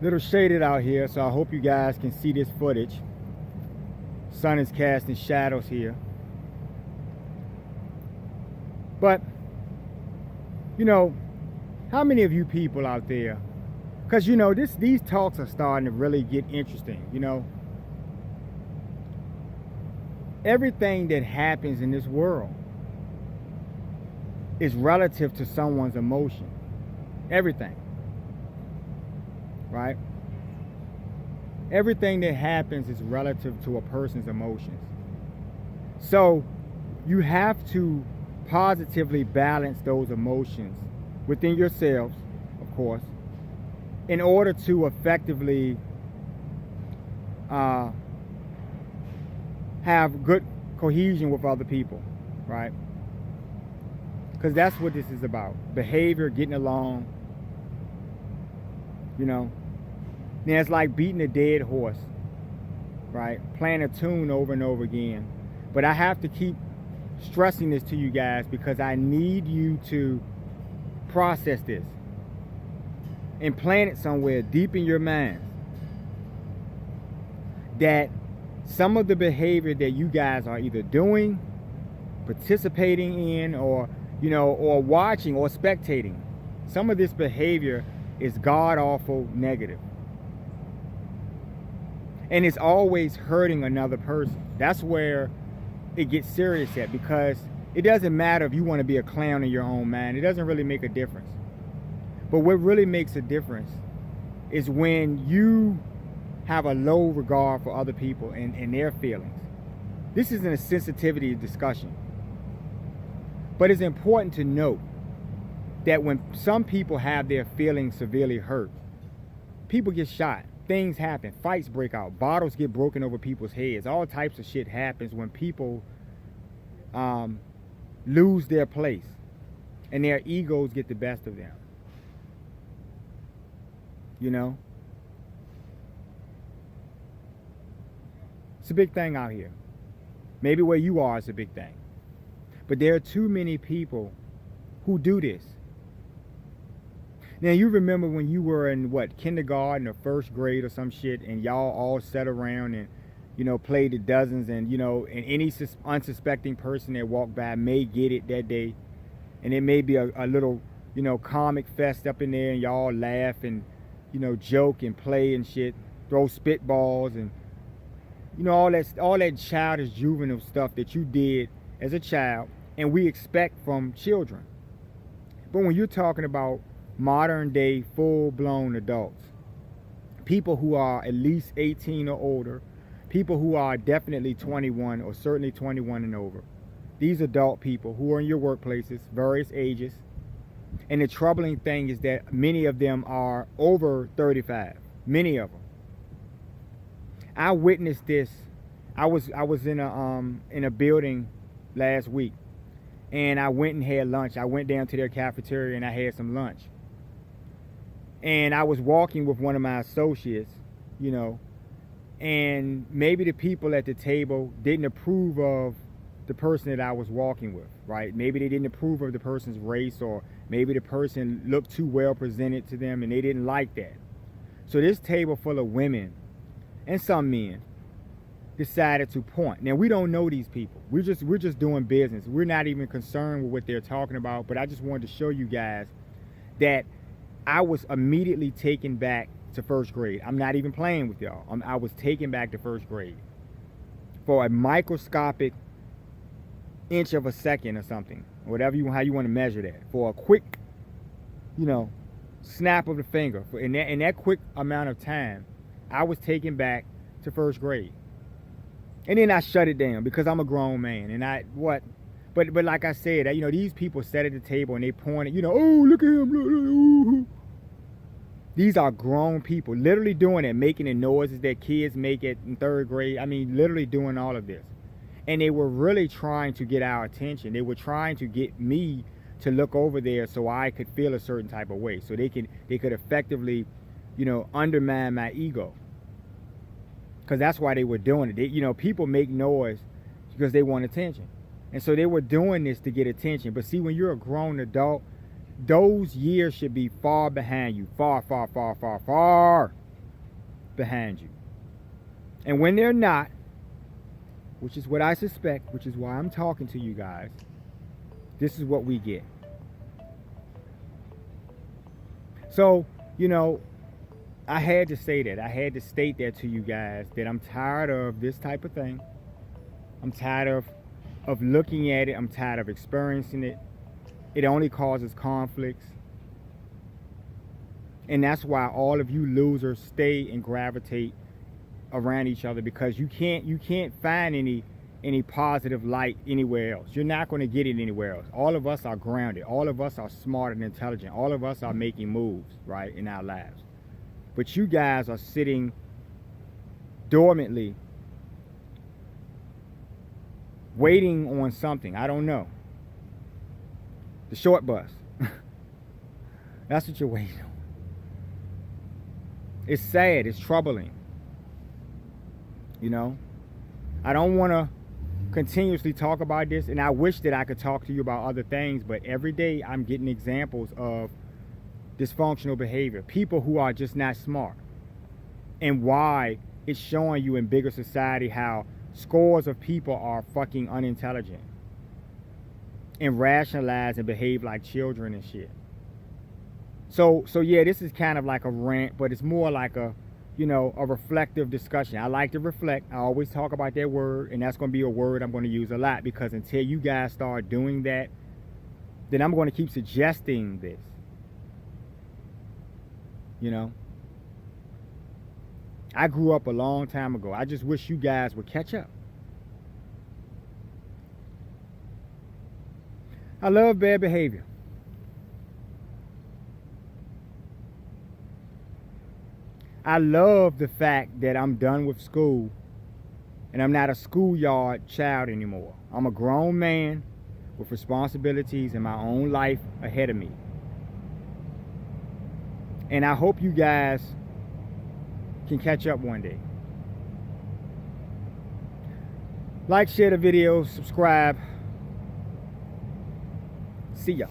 Little shaded out here, so I hope you guys can see this footage. Sun is casting shadows here. But, you know, how many of you people out there, because you know, these talks are starting to really get interesting, you know. Everything that happens in this world is relative to someone's emotion. Everything. Right? Everything that happens is relative to a person's emotions. So you have to positively balance those emotions within yourselves, of course, in order to effectively have good cohesion with other people, right? Because that's what this is about. Behavior, getting along, you know. Now it's like beating a dead horse, right? Playing a tune over and over again. But I have to keep stressing this to you guys because I need you to process this and plant it somewhere deep in your minds that some of the behavior that you guys are either doing, participating in, or you know, or watching or spectating, some of this behavior is god-awful negative. And it's always hurting another person. That's where it gets serious at, because it doesn't matter if you want to be a clown in your own mind. It doesn't really make a difference. But what really makes a difference is when you have a low regard for other people and their feelings. This isn't a sensitivity discussion. But it's important to note that when some people have their feelings severely hurt, people get shot, things happen, fights break out, bottles get broken over people's heads, all types of shit happens when people lose their place and their egos get the best of them. You know? It's a big thing out here. Maybe where you are is a big thing. But there are too many people who do this. Now, you remember when you were in, what, kindergarten or first grade or some shit, and y'all all sat around and, you know, played the dozens, and, you know, and any unsuspecting person that walked by may get it that day. And it may be a little, you know, comic fest up in there, and y'all laugh and, you know, joke and play and shit, throw spitballs and, you know, all that childish, juvenile stuff that you did as a child and we expect from children. But when you're talking about modern day full-blown adults, people who are at least 18 or older, people who are definitely 21 or certainly 21 and over, these adult people who are in your workplaces, various ages, and the troubling thing is that many of them are over 35, many of them. I witnessed this. I was in a building last week, and I went and had lunch. I went down to their cafeteria and I had some lunch. And I was walking with one of my associates, you know, and maybe the people at the table didn't approve of the person that I was walking with, right? Maybe they didn't approve of the person's race, or maybe the person looked too well presented to them and they didn't like that. So this table full of women and some men decided to point. Now, we don't know these people. We're just doing business. We're not even concerned with what they're talking about, but I just wanted to show you guys that I was immediately taken back to first grade. I'm not even playing with y'all. I was taken back to first grade for a microscopic inch of a second or something, whatever how you want to measure that, for a quick, you know, snap of the finger. In that quick amount of time, I was taken back to first grade. And then I shut it down because I'm a grown man, and but like I said, you know, these people sat at the table and they pointed, you know, oh, look at him, look, ooh. These are grown people literally doing it, making the noises that kids make in third grade. I mean, literally doing all of this. And they were really trying to get our attention. They were trying to get me to look over there so I could feel a certain type of way, so they could effectively, you know, undermine my ego. Because that's why they were doing it. You know, people make noise because they want attention. And so they were doing this to get attention. But see, when you're a grown adult, those years should be far behind you. Far, far, far, far, far. behind you. And when they're not, which is what I suspect, which is why I'm talking to you guys, this is what we get. So, you know, I had to say that. I had to state that to you guys, that I'm tired of this type of thing. I'm tired of looking at it. I'm tired of experiencing it. It only causes conflicts. And that's why all of you losers stay and gravitate around each other, because you can't find any positive light anywhere else. You're not going to get it anywhere else. All of us are grounded. All of us are smart and intelligent. All of us are making moves, right, in our lives. But you guys are sitting dormantly, waiting on something. I don't know. The short bus. That's what you're waiting on. It's sad. It's troubling. You know? I don't want to continuously talk about this, and I wish that I could talk to you about other things, but every day I'm getting examples of dysfunctional behavior, people who are just not smart, and why it's showing you in bigger society how scores of people are fucking unintelligent and rationalize and behave like children and shit. So yeah, this is kind of like a rant, but it's more like a, you know, a reflective discussion. I like to reflect. I always talk about that word, and that's going to be a word I'm going to use a lot, because until you guys start doing that, then I'm going to keep suggesting this. You know? I grew up a long time ago. I just wish you guys would catch up. I love bad behavior. I love the fact that I'm done with school and I'm not a schoolyard child anymore. I'm a grown man with responsibilities and my own life ahead of me. And I hope you guys can catch up one day. Like, share the video, subscribe. See ya.